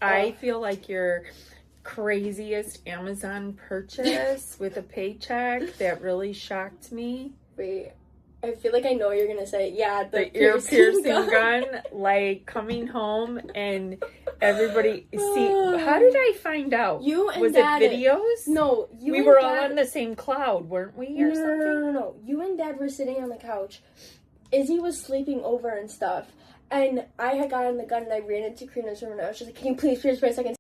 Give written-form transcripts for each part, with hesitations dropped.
I feel like your craziest Amazon purchase with a paycheck that really shocked me. Wait, I feel like I know what you're gonna say. Yeah, the ear piercing gun. Like coming home and everybody see. How did I find out? You and was Dad, it videos? No, we were all on the same cloud, weren't we? Or something? No. You and Dad were sitting on the couch. Izzy was sleeping over and stuff, and I had gotten the gun and I ran into Karina's room and I was just like, "Can you please for a second?"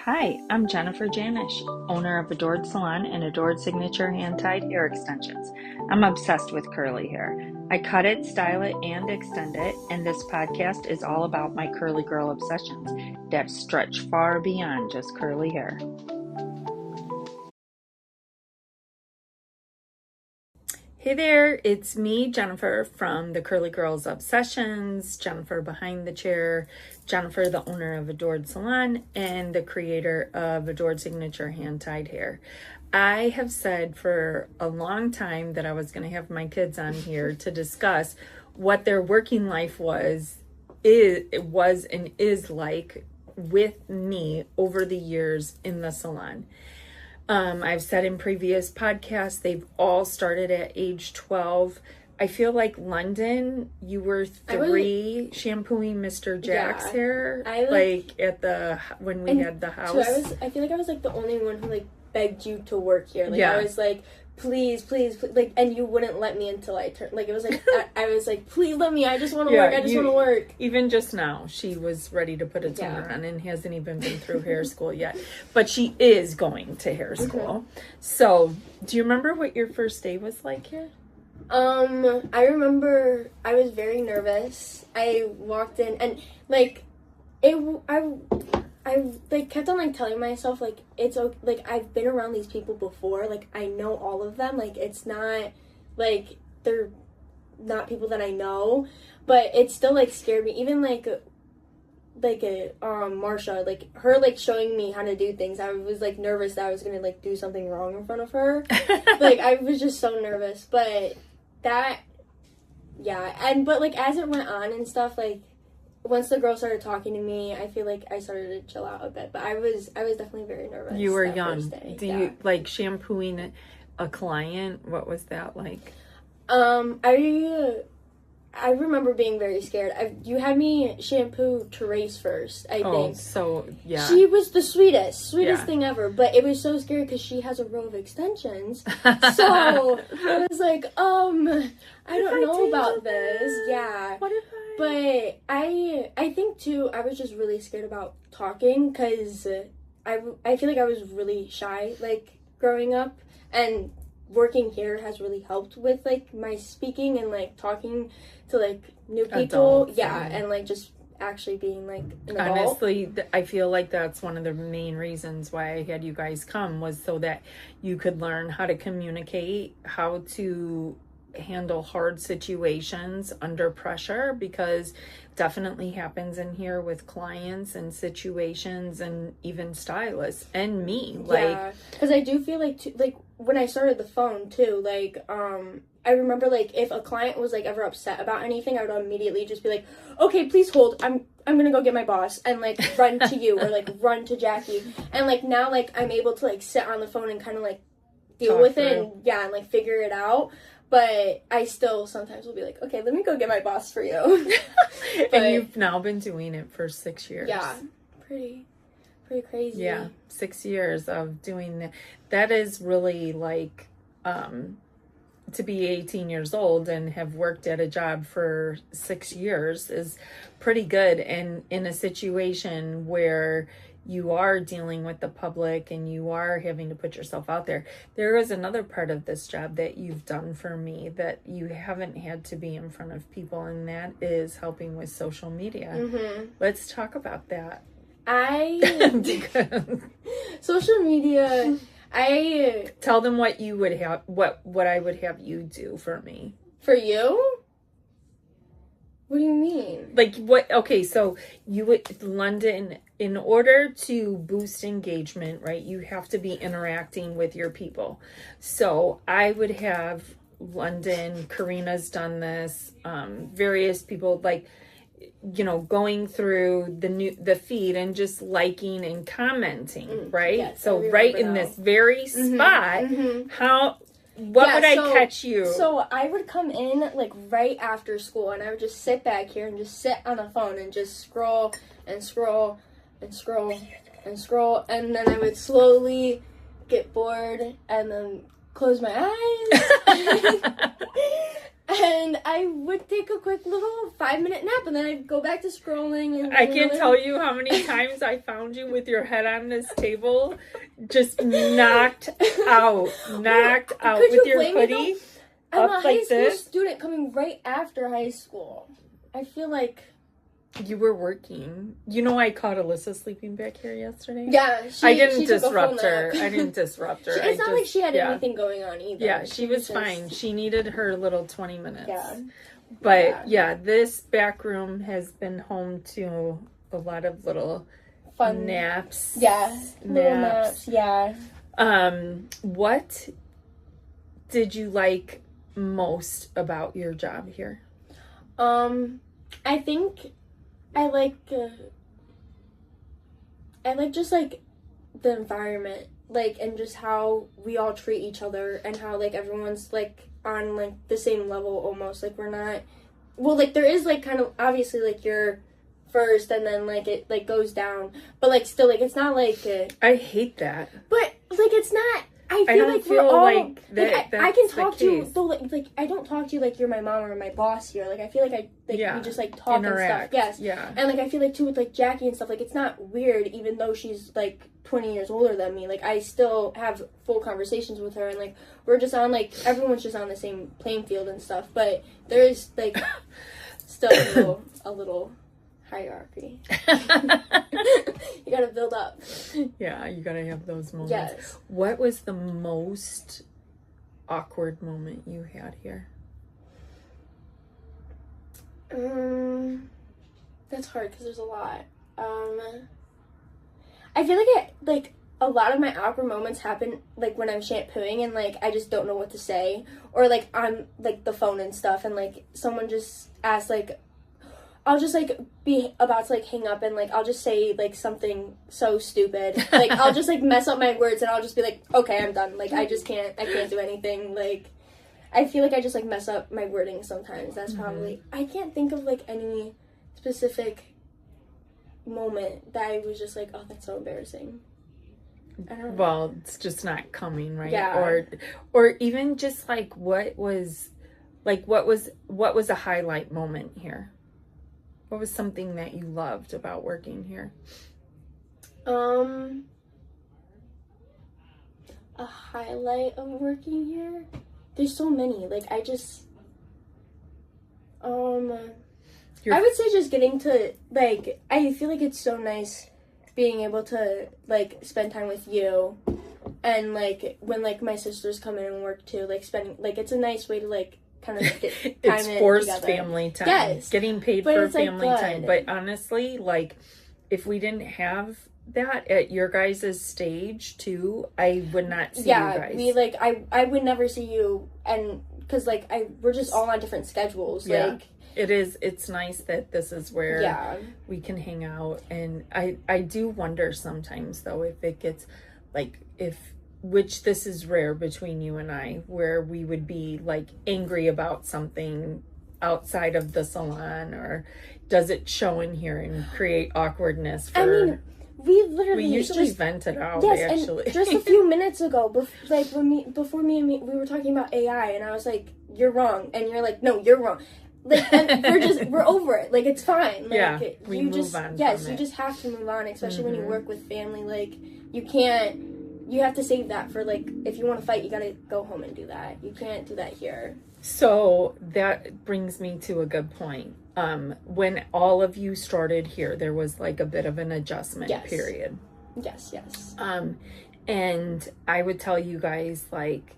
Hi, I'm Jennifer Janish, owner of Adored Salon and Adored Signature Hand-Tied Hair Extensions. I'm obsessed with curly hair. I cut it, style it, and extend it, and this podcast is all about my curly girl obsessions that stretch far beyond just curly hair. Hey there, it's me, Jennifer, from the Curly Girls Obsessions, Jennifer behind the chair, Jennifer, the owner of Adored Salon, and the creator of Adored Signature Hand-Tied Hair. I have said for a long time that I was going to have my kids on here to discuss what their working life was and is like with me over the years in the salon. I've said in previous podcasts, they've all started at age 12. I feel like London, you were 3 shampooing Mr. Jack's hair, when we had the house. So I feel like I was like the only one who like begged you to work here. Like I was like, please, like, and you wouldn't let me until I turned. Like it was like I was like, please let me. I just want to work. I just want to work. Even just now, she was ready to put a toner on and hasn't even been through hair school yet. But she is going to hair school. Mm-hmm. So, do you remember what your first day was like here? I remember I was very nervous. I walked in and like I like kept on like telling myself like it's okay, like I've been around these people before, like I know all of them, like it's not like they're not people that I know, but it still like scared me. Even like Marsha, like her like showing me how to do things, I was like nervous that I was gonna like do something wrong in front of her. Like I was just so nervous, but but like as it went on and stuff, like once the girl started talking to me, I feel like I started to chill out a bit. But I was definitely very nervous. You were young. You like shampooing a client? What was that like? I remember being very scared. You had me shampoo Therese first, I think. Oh, so, yeah. She was the sweetest thing ever. But it was so scary because she has a row of extensions. So I was like, I don't know about this. Yeah. What if But I think, too, I was just really scared about talking because I feel like I was really shy, like, growing up. And working here has really helped with, like, my speaking and, like, talking to, like, new people. Adults, and, like, just actually being, like, an adult. Honestly, I feel like that's one of the main reasons why I had you guys come, was so that you could learn how to communicate, how to handle hard situations under pressure, because definitely happens in here with clients and situations and even stylists and me. Like, because I do feel like, like, when I started the phone, too, like, I remember, like, if a client was, like, ever upset about anything, I would immediately just be like, okay, please hold, I'm gonna go get my boss, and, like, run to you, or, like, run to Jackie, and, like, now, like, I'm able to, like, sit on the phone and kind of, like, deal with it, and, and, like, figure it out. But I still sometimes will be like, okay, let me go get my boss for you. And you've now been doing it for 6 years. Yeah, pretty crazy. Yeah, 6 years of doing that. That is really like, to be 18 years old and have worked at a job for 6 years is pretty good. And in a situation where you are dealing with the public and you are having to put yourself out there. There is another part of this job that you've done for me that you haven't had to be in front of people, and that is helping with social media. Mm-hmm. Let's talk about that. Social media, I tell them what you would have, what I would have you do for me. For you? What do you mean? Like what? Okay, so you would, London, in order to boost engagement, right, you have to be interacting with your people. So I would have London, Karina's done this, various people, like going through the feed and just liking and commenting, right? Yes, so right in this very spot, what would I catch you? So I would come in like right after school, and I would just sit back here and just sit on the phone and just scroll and scroll and scroll and scroll, and then I would slowly get bored and then close my eyes. And I would take a quick little 5-minute nap, and then I'd go back to scrolling. And I can't tell you how many times I found you with your head on this table, just knocked out with your hoodie I'm up a like high school this. student coming right after high school. I feel like you were working. I caught Alyssa sleeping back here yesterday. Yeah, I didn't disrupt her. It's not like she had anything going on either. Yeah, she was fine. She needed her little 20 minutes. Yeah. But this back room has been home to a lot of little fun naps. Yeah, little naps. Yeah. What did you like most about your job here? I think I like just like the environment, like, and just how we all treat each other, and how like everyone's like on like the same level almost. Like we're not, well, like there is like kind of obviously like you're first and then like it like goes down, but like still like it's not like I hate that. But like it's not. I feel we're all like that. I can talk to you though. Like I don't talk to you like you're my mom or my boss here. Like I feel like we just like talk interact. And stuff. Yes. Yeah. And like I feel like too with like Jackie and stuff. Like it's not weird, even though she's like 20 years older than me. Like I still have full conversations with her, and like we're just on like everyone's just on the same playing field and stuff. But there is like still a little hierarchy. You gotta build up. Yeah, you gotta have those moments. Yes. What was the most awkward moment you had here? That's hard because there's a lot. I feel like a lot of my awkward moments happen like when I'm shampooing and like I just don't know what to say, or like on like the phone and stuff, and like someone just asks like, I'll just like be about to like hang up, and like I'll just say like something so stupid, like I'll just like mess up my words, and I'll just be like, okay, I'm done, like I can't do anything. Like I feel like I just like mess up my wording sometimes. That's probably, I can't think of like any specific moment that I was just like, oh, that's so embarrassing. I don't know. Well, it's just not coming, right? Yeah. Or even just like what was a highlight moment here? What was something that you loved about working here? A highlight of working here? There's so many. Like, I just, I would say just getting to, like, I feel like it's so nice being able to, like, spend time with you. And, like, when, like, my sisters come in and work, too, like, spending, like, it's a nice way to, like, kind of get time it's forced together. Family time. Yes. Getting paid but for family like, time. But honestly, like, if we didn't have that at your guys' stage too, I would not see you guys. We like I would never see you, and because like we're just all on different schedules. Like it's nice that this is where we can hang out. And I do wonder sometimes though if it gets like which this is rare between you and I, where we would be like angry about something outside of the salon, or does it show in here and create awkwardness for... I mean, we usually vent it out. Yes, actually. And just a few minutes ago, before me and me, we were talking about AI, and I was like, "You're wrong," and you're like, "No, you're wrong." Like, and we're over it. Like, it's fine. Like, we move on. Yes, you just have to move on, especially when you work with family. Like, you can't. You have to save that for, like, if you want to fight, you gotta go home and do that. You can't do that here. So that brings me to a good point. When all of you started here, there was like a bit of an adjustment period. Yes. And I would tell you guys, like,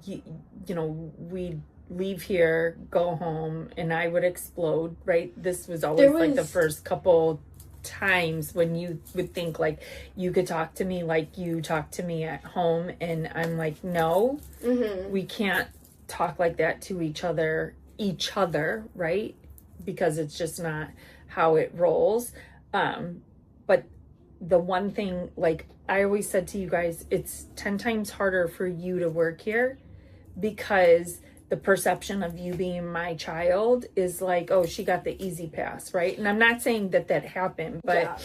you know, we'd leave here, go home, and I would explode, right? This was always like the first couple times when you would think like you could talk to me like you talk to me at home, and I'm like, no, we can't talk like that to each other, right? Because it's just not how it rolls. But the one thing, like I always said to you guys, it's 10 times harder for you to work here because the perception of you being my child is like, oh, she got the easy pass, right? And I'm not saying that happened, but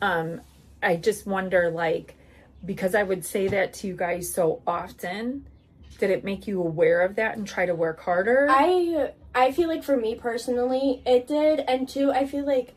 I just wonder, like, because I would say that to you guys so often, did it make you aware of that and try to work harder? I feel like for me personally, it did. And two, I feel like,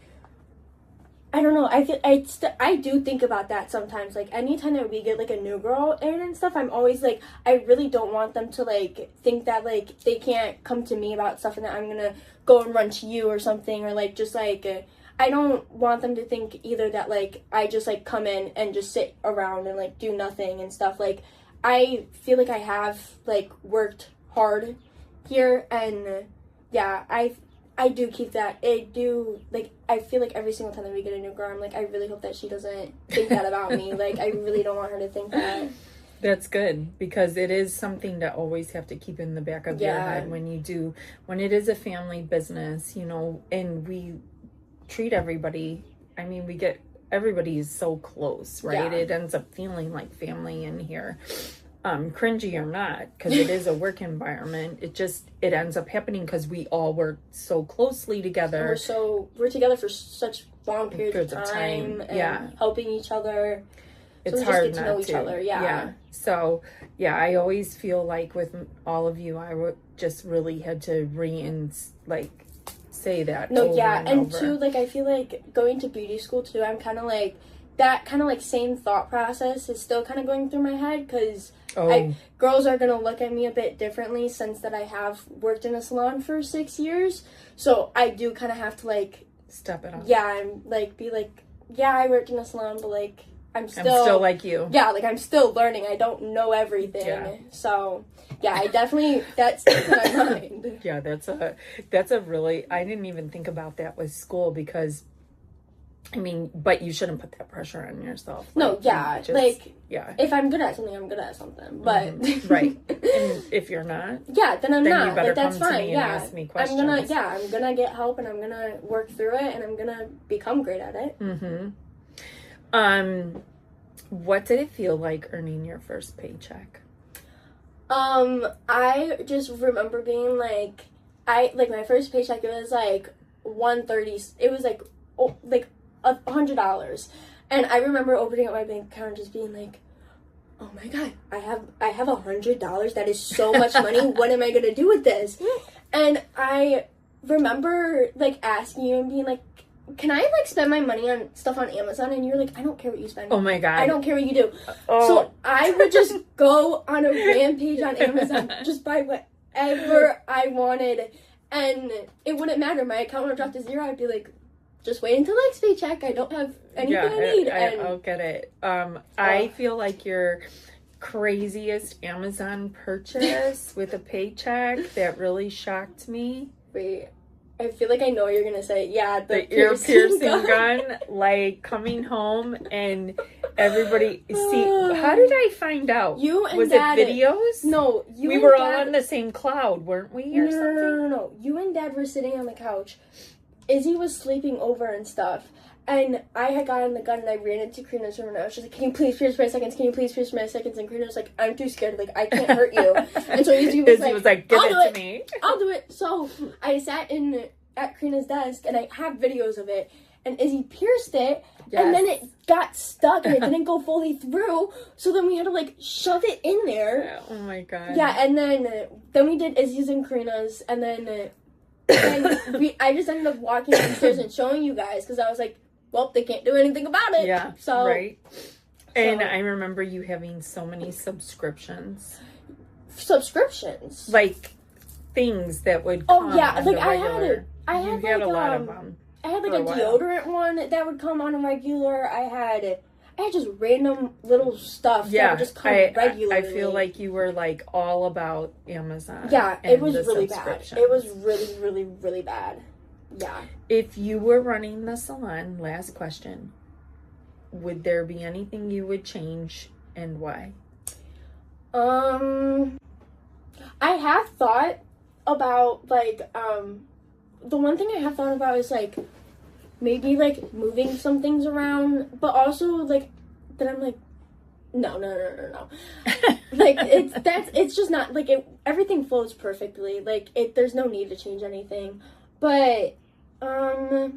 I don't know, I do think about that sometimes. Like, anytime that we get, like, a new girl in and stuff, I'm always, like, I really don't want them to, like, think that, like, they can't come to me about stuff and that I'm gonna go and run to you or something, or, like, just, like, I don't want them to think either that, like, I just, like, come in and just sit around and, like, do nothing and stuff. Like, I feel like I have, like, worked hard here, and, yeah, I do keep that. I do, like, I feel like every single time that we get a new girl, I'm like, I really hope that she doesn't think that about me. Like, I really don't want her to think that. That's good, because it is something to always have to keep in the back of your head when it is a family business, you know, and we treat everybody, I mean, everybody is so close, right? It ends up feeling like family in here. Cringy or not, because it is a work environment, it ends up happening because we all work so closely together. We're together for such long periods of time and helping each other. It's so we hard just get to know each other. So I always feel like with all of you, I just really had to say that. And too, like, I feel like going to beauty school too, I'm kind of like, that kind of like same thought process is still kind of going through my head, because girls are gonna look at me a bit differently since that I have worked in a salon for 6 years. So I do kind of have to, like, step it up. Yeah, and, like, be like, yeah, I worked in a salon, but, like, I'm still like you. Yeah, like, I'm still learning. I don't know everything. Yeah. So I definitely, that's in my mind. Yeah, that's a really, I didn't even think about that with school, because I mean, but you shouldn't put that pressure on yourself. If I'm good at something, I'm good at something. But right, and if you're not, then I'm not. You better that's come fine. To me and ask me questions. I'm gonna get help, and I'm gonna work through it, and I'm gonna become great at it. What did it feel like earning your first paycheck? I just remember being like, my first paycheck, it was like $130. It was like $100, and I remember opening up my bank account and just being like, oh my god, I have $100. That is so much money. What am I gonna do with this? And I remember, like, asking you and being like, can I, like, spend my money on stuff on Amazon? And you're like, I don't care what you spend. Oh my god, I don't care what you do. So I would just go on a rampage on Amazon, just buy whatever I wanted, and it wouldn't matter. My account would have dropped to zero. I'd be like, just wait until next paycheck. I don't have anything I need. I'll get it. I feel like your craziest Amazon purchase with a paycheck that really shocked me. Wait, I feel like I know what you're gonna say. Yeah, the ear piercing gun. Like, coming home and everybody how did I find out? You and was Dad, it videos? No, we were all on the same cloud, weren't we? Or something? No. You and Dad were sitting on the couch. Izzy was sleeping over and stuff, and I had gotten the gun and I ran into Karina's room and I was just like, can you please pierce my seconds? Can you please pierce my seconds? And Karina was like, I'm too scared. Like, I can't hurt you. And so Izzy was like, give it to me. I'll do it. So I sat at Karina's desk and I have videos of it, and Izzy pierced it, and then it got stuck and it didn't go fully through. So then we had to, like, shove it in there. Oh my god. Yeah, and then we did Izzy's and Karina's, and then I just ended up walking upstairs and showing you guys, because I was like, well, they can't do anything about it. Yeah, so right. And I remember you having so many subscriptions. Like, things that would come like, I had a lot of them. I had, like, a deodorant one that would come on a regular. I had just random little stuff that would just come regularly. I feel like you were, like, all about Amazon. Yeah, it was really bad. It was really, really, really bad. Yeah. If you were running the salon, last question, would there be anything you would change, and why? I have thought about, like, the one thing I have thought about is, like, maybe like moving some things around, but also like then I'm like, no. Like it's just not like everything flows perfectly. Like there's no need to change anything. But I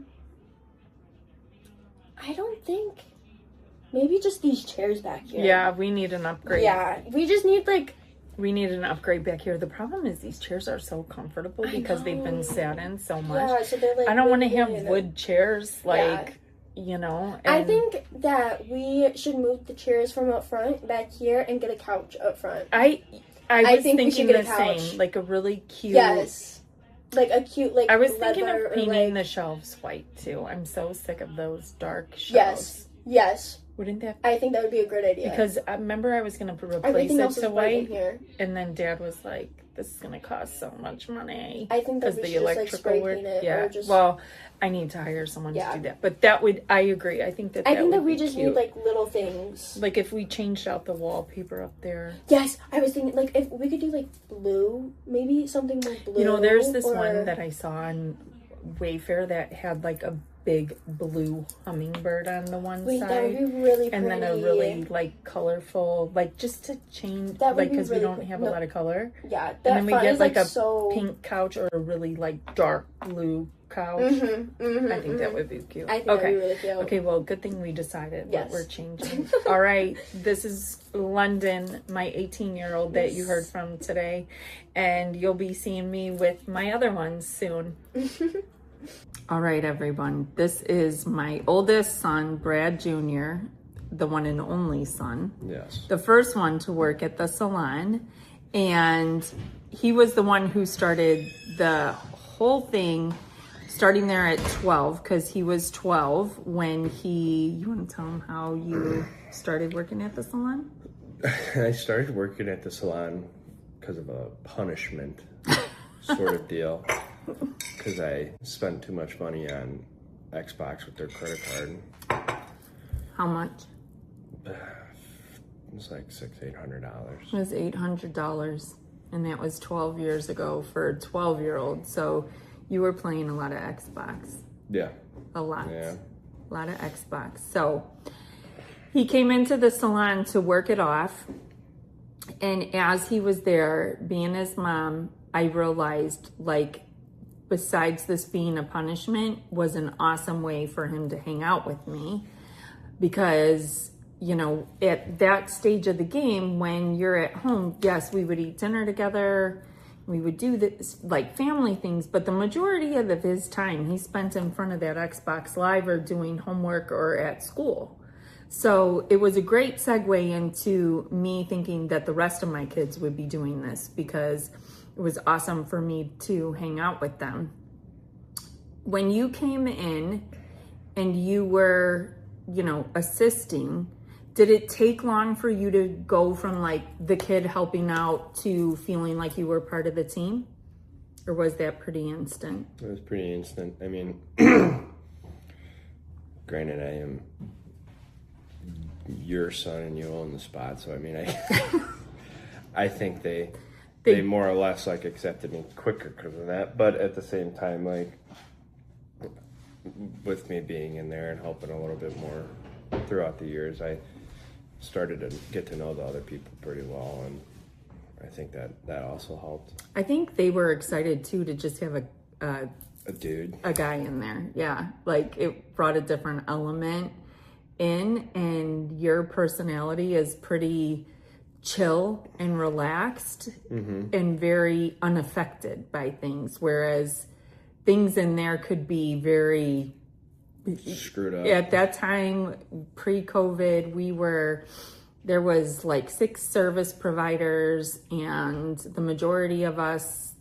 don't think, maybe just these chairs back here. Yeah, we need an upgrade. Yeah, we just need like, we need an upgrade back here. The problem is these chairs are so comfortable because they've been sat in so much. Yeah, so they're like, I don't want to have really wood chairs, like, you know. I think that we should move the chairs from up front back here and get a couch up front. I was think we thinking should get the a couch. same, like a really cute. Yes. Like a cute, like, I was thinking leather of painting like, the shelves white too. I'm so sick of those dark shelves. Yes. Wouldn't that? I think that would be a great idea. Because I remember I was going to replace Everything it else to is white in white, here. and then Dad was like, "This is going to cost so much money." I think that we the should just like spray paint it. Yeah. Or just, well, I need to hire someone to do that. But that would, I agree. I think that would we be just cute. need like little things. Like if we changed out the wallpaper up there. Yes, I was thinking like if we could do like blue, maybe something like blue. You know, there's this one that I saw on Wayfair that had like a big blue hummingbird on the one side. That would be really pretty. And then a really like colorful, like just to change, that would like be because really we don't have a lot of color. Yeah, and then we get like a so... pink couch or a really like dark blue couch. I think that would be cute. I think that would be really cute. Okay, well, good thing we decided what Yes. we're changing. All right, this is London, my 18-year-old that you heard from today, and you'll be seeing me with my other ones soon. All right, everyone. This is my oldest son, Brad Jr., the one and only son. Yes. The first one to work at the salon. And he was the one who started the whole thing, starting there at 12, because he was 12 when you want to tell him how you started working at the salon? I started working at the salon because of a punishment sort of deal. Because I spent too much money on Xbox with their credit card. How much? It was like $600-800. It was $800, and that was 12 years ago for a 12-year-old. So you were playing a lot of Xbox. Yeah. A lot. Yeah. A lot of Xbox. So he came into the salon to work it off. And as he was there, being his mom, I realized, like, besides this being a punishment, was an awesome way for him to hang out with me. Because, you know, at that stage of the game, when you're at home, yes, we would eat dinner together. We would do this, like, family things. But the majority of his time, he spent in front of that Xbox Live or doing homework or at school. So it was a great segue into me thinking that the rest of my kids would be doing this, because it was awesome for me to hang out with them. When you came in and you were, you know, assisting, did it take long for you to go from like the kid helping out to feeling like you were part of the team? Or was that pretty instant? It was pretty instant. I mean, granted, I am your son and you own the spot, so I mean, I think they more or less like accepted me quicker because of that. But at the same time, like with me being in there and helping a little bit more throughout the years, I started to get to know the other people pretty well, and I think that also helped. I think they were excited too to just have a guy in there. Yeah, like it brought a different element in, and your personality is pretty chill and relaxed and very unaffected by things, whereas things in there could be very screwed up. At that time, pre-COVID, there was like 6 service providers, and the majority of us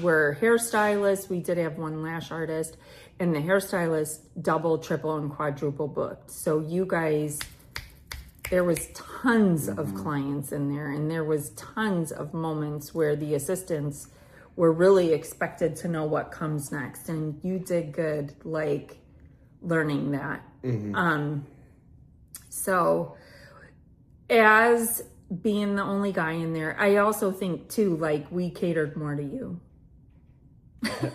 were hairstylists. We did have one lash artist, and the hairstylist double, triple, and quadruple booked. So you guys, there was tons of clients in there, and there was tons of moments where the assistants were really expected to know what comes next, and you did good, like, learning that. So as being the only guy in there, I also think too, like, we catered more to you.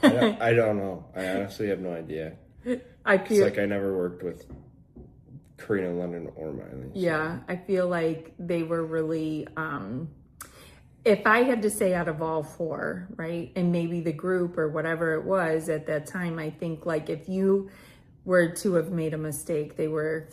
I don't know. I honestly have no idea. It's like I never worked with Karina London or Miley. So. Yeah, I feel like they were really, if I had to say out of all four, right, and maybe the group or whatever it was at that time, I think like if you were to have made a mistake, they were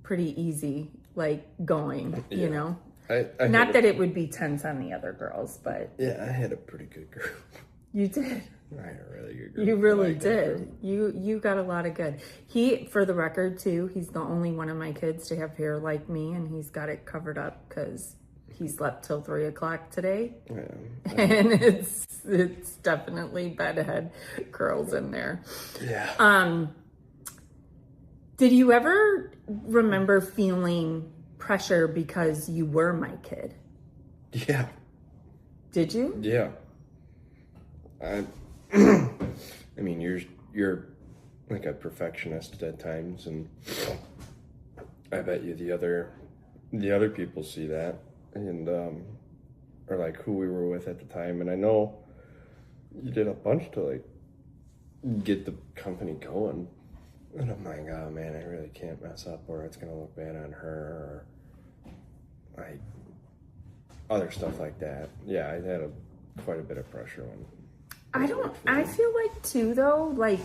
pretty easy, like going, you know? Not that it would be tense on the other girls, but... Yeah, I had a pretty good group. You did. I had a really good group. You really did. You got a lot of good. He, for the record, too, he's the only one of my kids to have hair like me, and he's got it covered up because he slept till 3 o'clock today. Yeah. And it's definitely bedhead curls in there. Yeah. Did you ever remember feeling pressure because you were my kid? Yeah. Did you? Yeah. I mean, you're like a perfectionist at times, and I bet you the other people see that, and or like who we were with at the time. And I know you did a bunch to like get the company going, and I'm like, oh man, I really can't mess up, or it's gonna look bad on her, or like other stuff like that. Yeah, I had quite a bit of pressure on. I feel like too though, like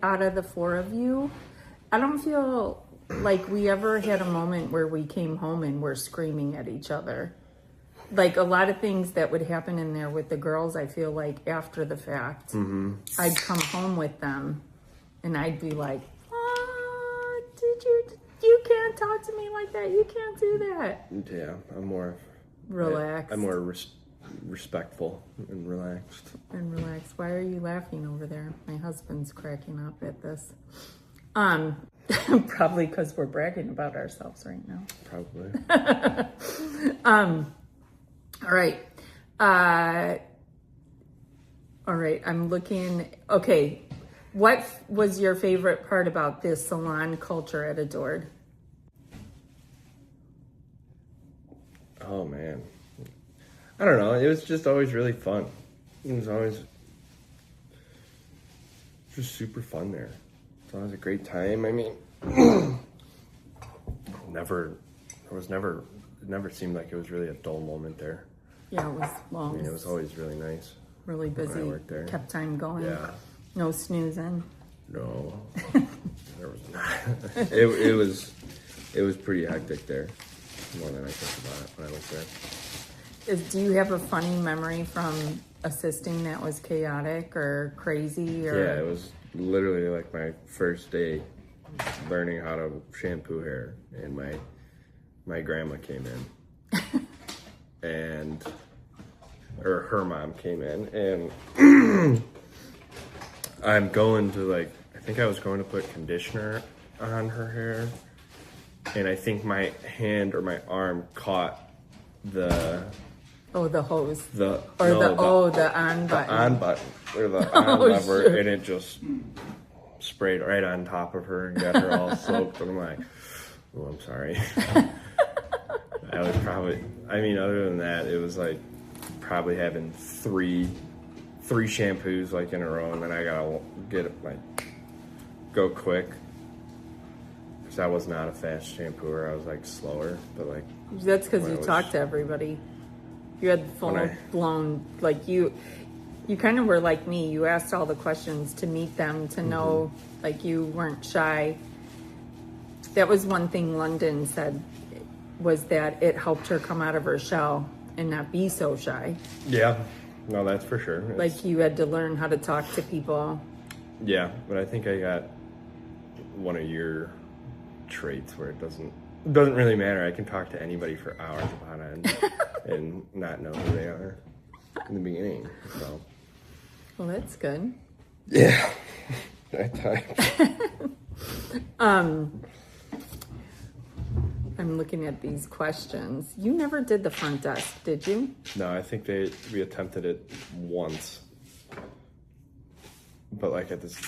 out of the four of you, I don't feel like we ever had a moment where we came home and we're screaming at each other. Like a lot of things that would happen in there with the girls, I feel like after the fact, I'd come home with them and I'd be like, you can't talk to me like that. You can't do that. Yeah, I'm more relaxed. I'm more respectful and relaxed. Why are you laughing over there? My husband's cracking up at this. Probably because we're bragging about ourselves right now. Probably. All right. All right. I'm looking. Okay. What was your favorite part about this salon culture at Adored? Oh man. I don't know. It was just always really fun. It was always just super fun there. It's always a great time. I mean, it never seemed like it was really a dull moment there. Yeah, it was. Well, I mean, it was always really nice. Really busy. When I worked there. Kept time going. Yeah. No snoozing. No, there was not. It was pretty hectic there. More than I think about it when I was there. Do you have a funny memory from assisting that was chaotic or crazy? Or... Yeah, it was literally like my first day learning how to shampoo hair, and my grandma came in, or her mom came in, and I'm going to I think I was going to put conditioner on her hair, and I think my hand or my arm caught the hose. The on button. The on button, or the on lever, sure. And it just sprayed right on top of her and got her all soaked. And I'm like, oh, I'm sorry. I was probably, other than that, it was like probably having three shampoos in a row, and then I gotta get it go quick. Because I was not a fast shampooer. I was slower, but that's because you talked to everybody. You had full blown, you kind of were like me. You asked all the questions to meet them, to know, you weren't shy. That was one thing London said, was that it helped her come out of her shell and not be so shy. Yeah, no, that's for sure. You had to learn how to talk to people. Yeah, but I think I got one of your traits where it doesn't really matter. I can talk to anybody for hours upon end and not know who they are in the beginning. So. Well, that's good. Yeah. At times. I'm looking at these questions. You never did the front desk, did you? No, I think we attempted it once. But at this,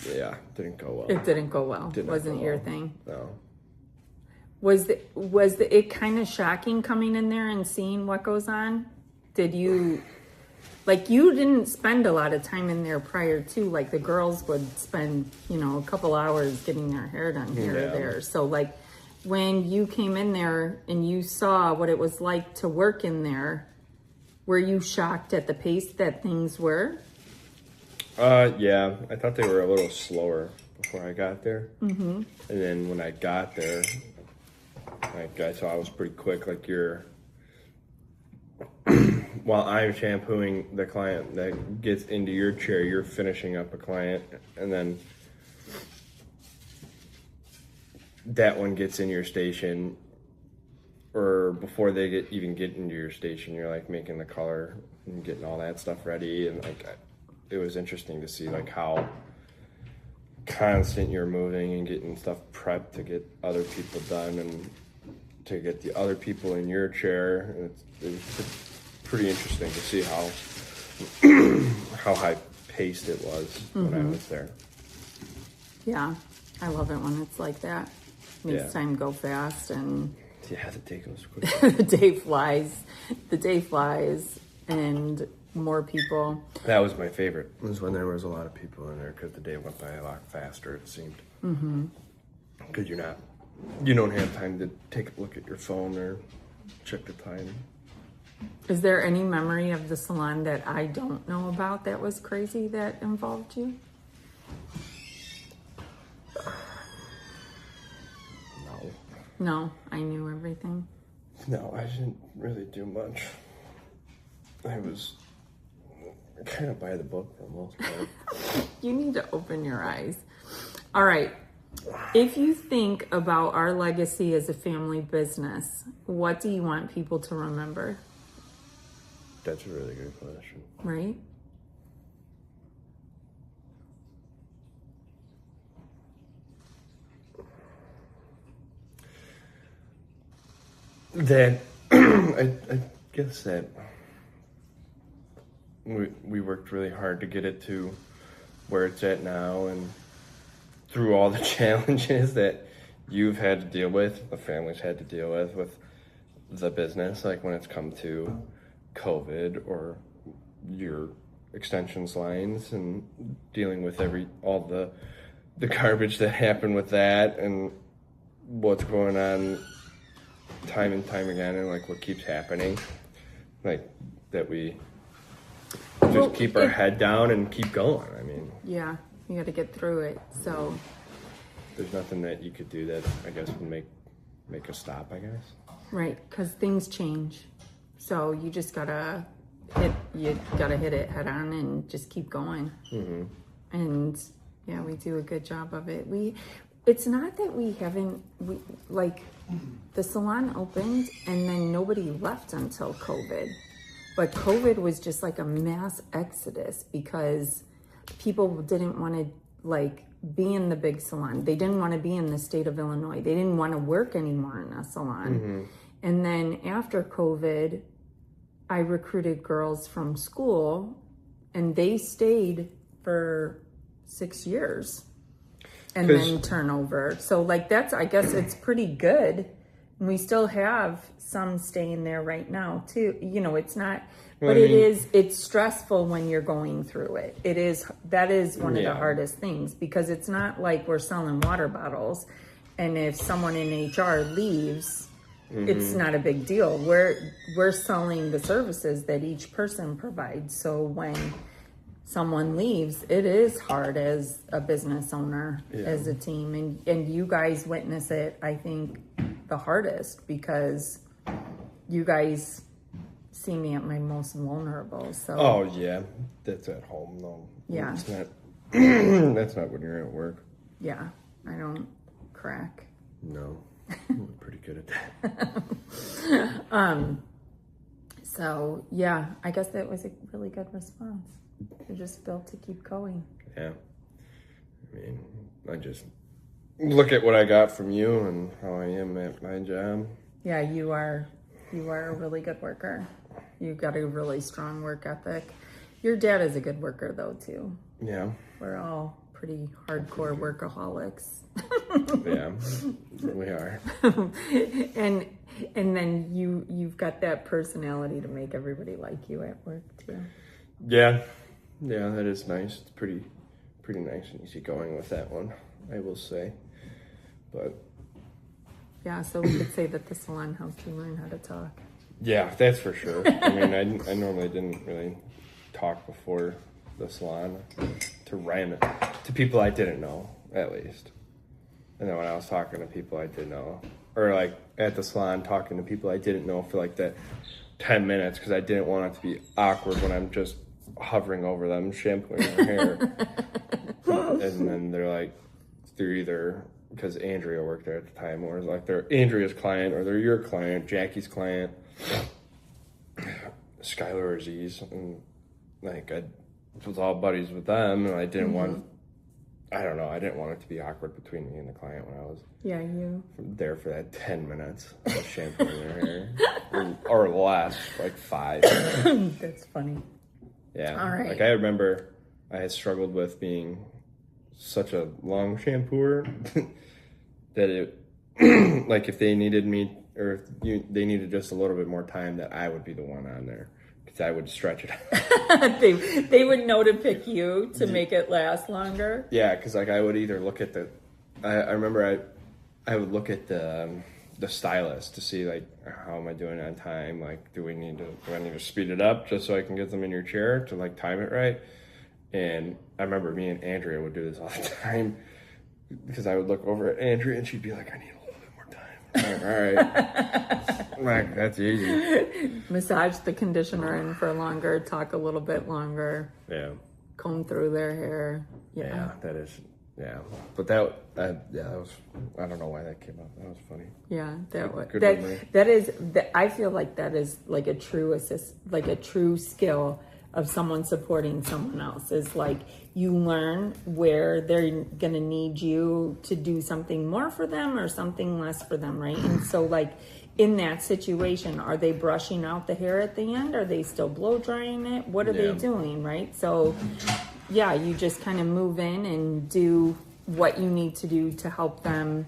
yeah, didn't go well. It didn't go well. Wasn't your thing. No. Was it kind of shocking coming in there and seeing what goes on? Did you, Like, you didn't spend a lot of time in there prior to, like, the girls would spend, you know, a couple hours getting their hair done here or there. So, like, when you came in there and you saw what it was like to work in there, were you shocked at the pace that things were? Yeah, I thought they were a little slower before I got there. Mm-hmm. And then when I got there, like, I saw it was pretty quick. Like, you're, while I'm shampooing the client that gets into your chair, you're finishing up a client, and then that one gets in your station, or before they even get into your station, you're like making the color and getting all that stuff ready. And like, it was interesting to see like how constant you're moving and getting stuff prepped to get other people done and to get the other people in your chair. It was pretty interesting to see how high paced it was when I was there. Yeah, I love it when it's like that. Makes time go fast, and yeah, the day goes quick. the day flies, and more people. That was my favorite. It was when there was a lot of people in there, because the day went by a lot faster, it seemed. Because you don't have time to take a look at your phone or check the time. Is there any memory of the salon that I don't know about that was crazy that involved you? No, I knew everything. No, I didn't really do much. I was kind of by the book for the most part. You need to open your eyes. All right. If you think about our legacy as a family business, what do you want people to remember? That's a really good question. Right? That I guess that we worked really hard to get it to where it's at now, and through all the challenges that you've had to deal with, the family's had to deal with the business, like when it's come to COVID or your extensions lines and dealing with all the garbage that happened with that, and what's going on time and time again, and like what keeps happening, like that we just keep our head down and keep going. I mean, yeah, you got to get through it. So there's nothing that you could do that I guess would make a stop, I guess. Right, because things change. So you just gotta hit it head on and just keep going. Mm-hmm. And yeah, we do a good job of it. It's not that we like the salon opened and then nobody left until COVID. But COVID was just like a mass exodus because people didn't want to like be in the big salon. They didn't want to be in the state of Illinois. They didn't want to work anymore in a salon. Mm-hmm. And then after COVID, I recruited girls from school and they stayed for 6 years and then turnover. So like I guess it's pretty good. And we still have some staying there right now too. You know, it's not, but it's stressful when you're going through it. That is one of the hardest things because it's not like we're selling water bottles. And if someone in HR leaves, it's not a big deal. We're selling the services that each person provides. So when someone leaves, it is hard as a business owner, as a team. And you guys witness it, I think, the hardest because you guys see me at my most vulnerable. So oh yeah, that's at home though. Yeah, it's not. That's not when you're at work. Yeah, I don't crack. No, I'm pretty good at that. So yeah, I guess that was a really good response. You're just built to keep going. Yeah, I mean, I just look at what I got from you and how I am at my job. Yeah, you are a really good worker. You've got a really strong work ethic. Your dad is a good worker though too. Yeah. We're all pretty hardcore workaholics. Yeah, we are. and then you've got that personality to make everybody like you at work too. Yeah, that is nice. It's pretty nice and easy going with that one, I will say. But Yeah, so we could say that the salon helped you learn how to talk. yeah, that's for sure. I mean, I normally didn't really talk before the salon to people I didn't know, at least. And then when I was talking to people I did know, or like at the salon talking to people I didn't know for like that 10 minutes, because I didn't want it to be awkward when I'm just hovering over them, shampooing their hair. And then they're either, because Andrea worked there at the time, or like they're Andrea's client, or they're your client, Jackie's client, Skylar or Aziz, and like I was all buddies with them, and I didn't want it to be awkward between me and the client when I was there for that 10 minutes of shampooing their hair, or less, like 5. That's funny. Yeah. All right. Like I remember I had struggled with being such a long shampooer that it, like if they needed me, or if they needed just a little bit more time, that I would be the one on there, because I would stretch it out. They would know to pick you to make it last longer. Yeah, because like I would either look at I remember I would look at the stylist to see like, how am I doing on time? Like, do I need to speed it up just so I can get them in your chair to like time it right? And I remember me and Andrea would do this all the time, because I would look over at Andrea and she'd be like, I need a little bit more time. I'm like, all right. I'm like, that's easy. Massage the conditioner in for longer, talk a little bit longer. Yeah. Comb through their hair. Yeah, that is. Yeah, but that was, I don't know why that came up. That was funny. Yeah, I feel like that is like a true skill of someone supporting someone else, is like you learn where they're going to need you to do something more for them or something less for them, right? And so like in that situation, are they brushing out the hair at the end? Are they still blow drying it? What are they doing, right? So yeah, you just kind of move in and do what you need to do to help them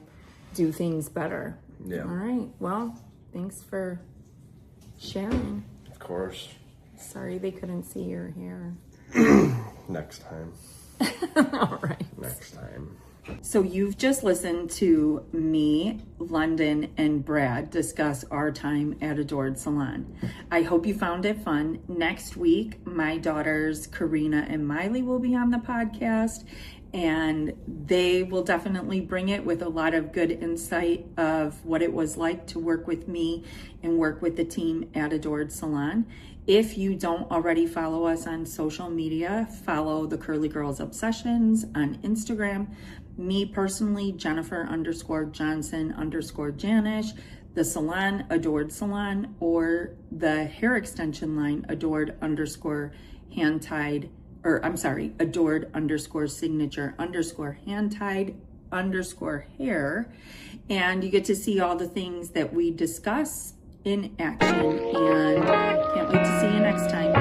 do things better. Yeah. All right. Well, thanks for sharing. Of course. Sorry they couldn't see your hair. Next time. All right. Next time. So you've just listened to me, London, and Brad discuss our time at Adored Salon. I hope you found it fun. Next week, my daughters, Karina and Miley, will be on the podcast, and they will definitely bring it with a lot of good insight of what it was like to work with me and work with the team at Adored Salon. If you don't already follow us on social media, follow the Curly Girls Obsessions on Instagram. Me personally, Jennifer_Johnson_Janish, the salon, Adored Salon, or the hair extension line, Adored_signature_hand-tied_hair. And you get to see all the things that we discuss in action. And can't wait to see you next time.